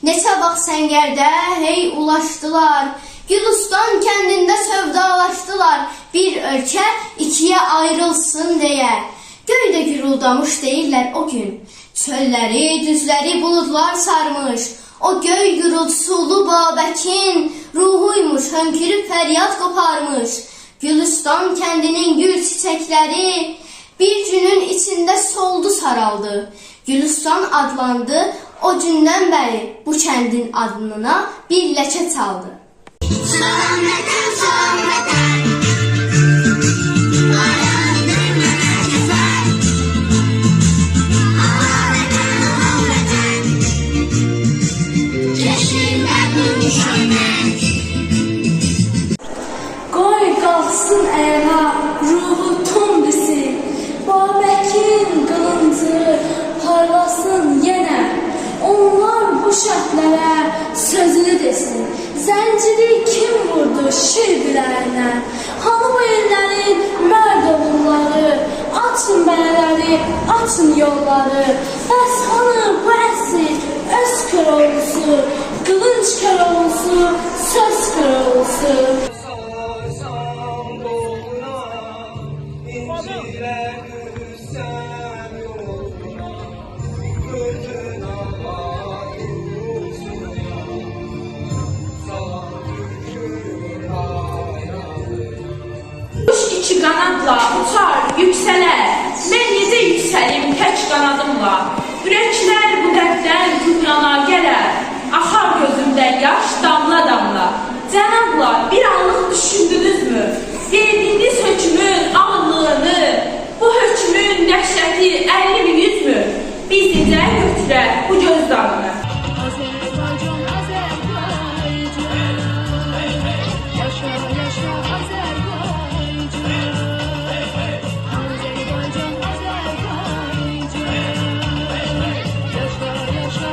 Neçə vaxt səngərdə hey ulaşdılar, Gülüstan kəndində sövdalaşdılar, bir ölkə ikiyə ayrılsın deyə. Göydə güruldamış deyirlər o gün, çölləri, düzləri buludlar sarmış, o göy gürultusu Ulu Babəkin ruhuymuş, hönkürüb fəryad qoparmış. Gülüstan kəndinin gül çiçəkləri bir günün içində soldu, saraldı. Gülüstan adlandı, o gündən bəri bu kəndin adına bir ləkə çaldı. Salam vətən, salam vətən. Qoy qalxsın ayağa, ruhu tum desin, Babəkin qılıncı parlasın yenə. Onlar bu şərtlərə sözünü desin, zənciri kim vurdu şir bilərinə? Hanı bu ellərin mərd oğulları, açın bələləri, açın yolları. Bəs hanı bu əsir öz Koroğlusu, qılınc Koroğlusu, söz Koroğlusu. İki qanadla uçar, yüksələr. Mən necə yüksəlim tək qanadımla? Ürəklər